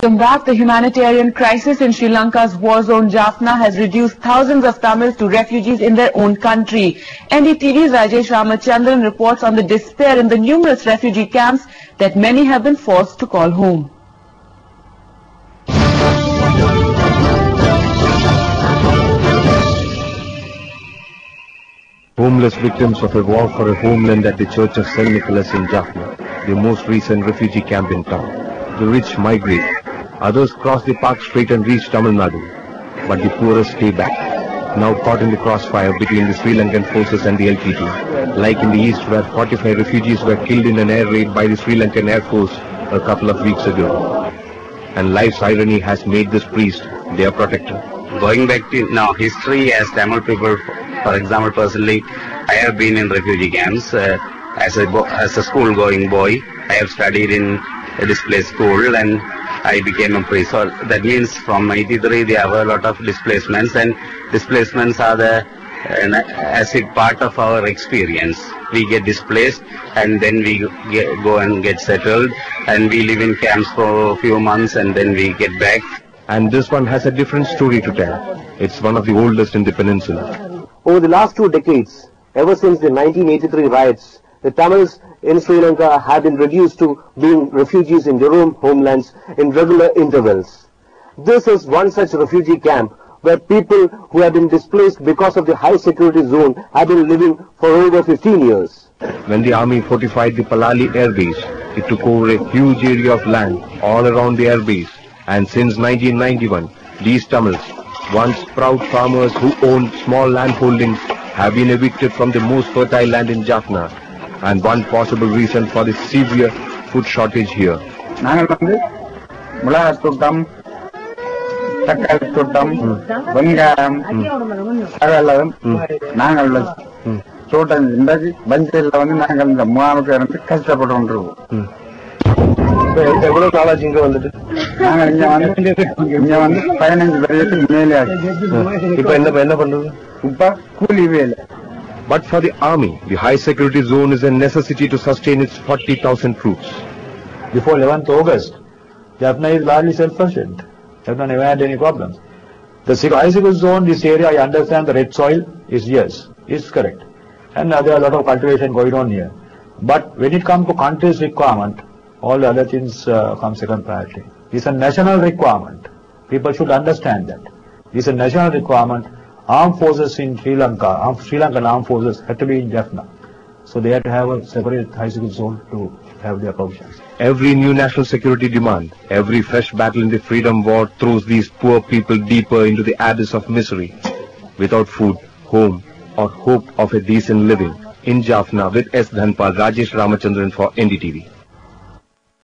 Welcome back. The humanitarian crisis in Sri Lanka's war zone JAFFNA has reduced thousands of Tamils to refugees in their own country. NDTV's Rajesh Ramachandran reports on the despair in the numerous refugee camps that many have been forced to call home. Homeless victims of a war for a homeland at the Church of St. Nicholas in JAFFNA, the most recent refugee camp in town. The rich migrate, others cross the Park Strait and reach Tamil Nadu, but the poorest stay back, now caught in the crossfire between the Sri Lankan forces and the LTT, like in the east where 45 refugees were killed in an air raid by the Sri Lankan Air Force a couple of weeks ago. And life's irony has made this priest their protector. Going back to now history, as Tamil people, for example, personally, I have been in refugee camps as a school-going boy. I have studied in a displaced school and I became a priest. So that means from 83 there were a lot of displacements, and displacements are the acid part of our experience. We get displaced and then we go and get settled, and we live in camps for a few months and then we get back. And this one has a different story to tell. It's one of the oldest in the peninsula. Over the last 2 decades, ever since the 1983 riots, the Tamils in Sri Lanka have been reduced to being refugees in their own homelands in regular intervals. This is one such refugee camp where people who have been displaced because of the high security zone have been living for over 15 years. When the army fortified the Palali air base, it took over a huge area of land all around the air base. And since 1991, these Tamils, once proud farmers who owned small land holdings, have been evicted from the most fertile land in JAFFNA, and one possible reason for the severe food shortage here. But for the army, the high security zone is a necessity to sustain its 40,000 troops. Before 11th August, JAFFNA is largely self-sufficient. JAFFNA never had any problems. The high security zone, this area, I understand the red soil is yes, is correct. And there are a lot of cultivation going on here. But when it comes to country's requirement, all the other things come second priority. It's a national requirement. People should understand that. It's a national requirement. Armed forces in Sri Lanka, Sri Lankan armed forces had to be in JAFFNA. So they had to have a separate high security zone to have their provisions. Every new national security demand, every fresh battle in the freedom war throws these poor people deeper into the abyss of misery. Without food, home, or hope of a decent living. In JAFFNA with S. Dhanpal, Rajesh Ramachandran for NDTV.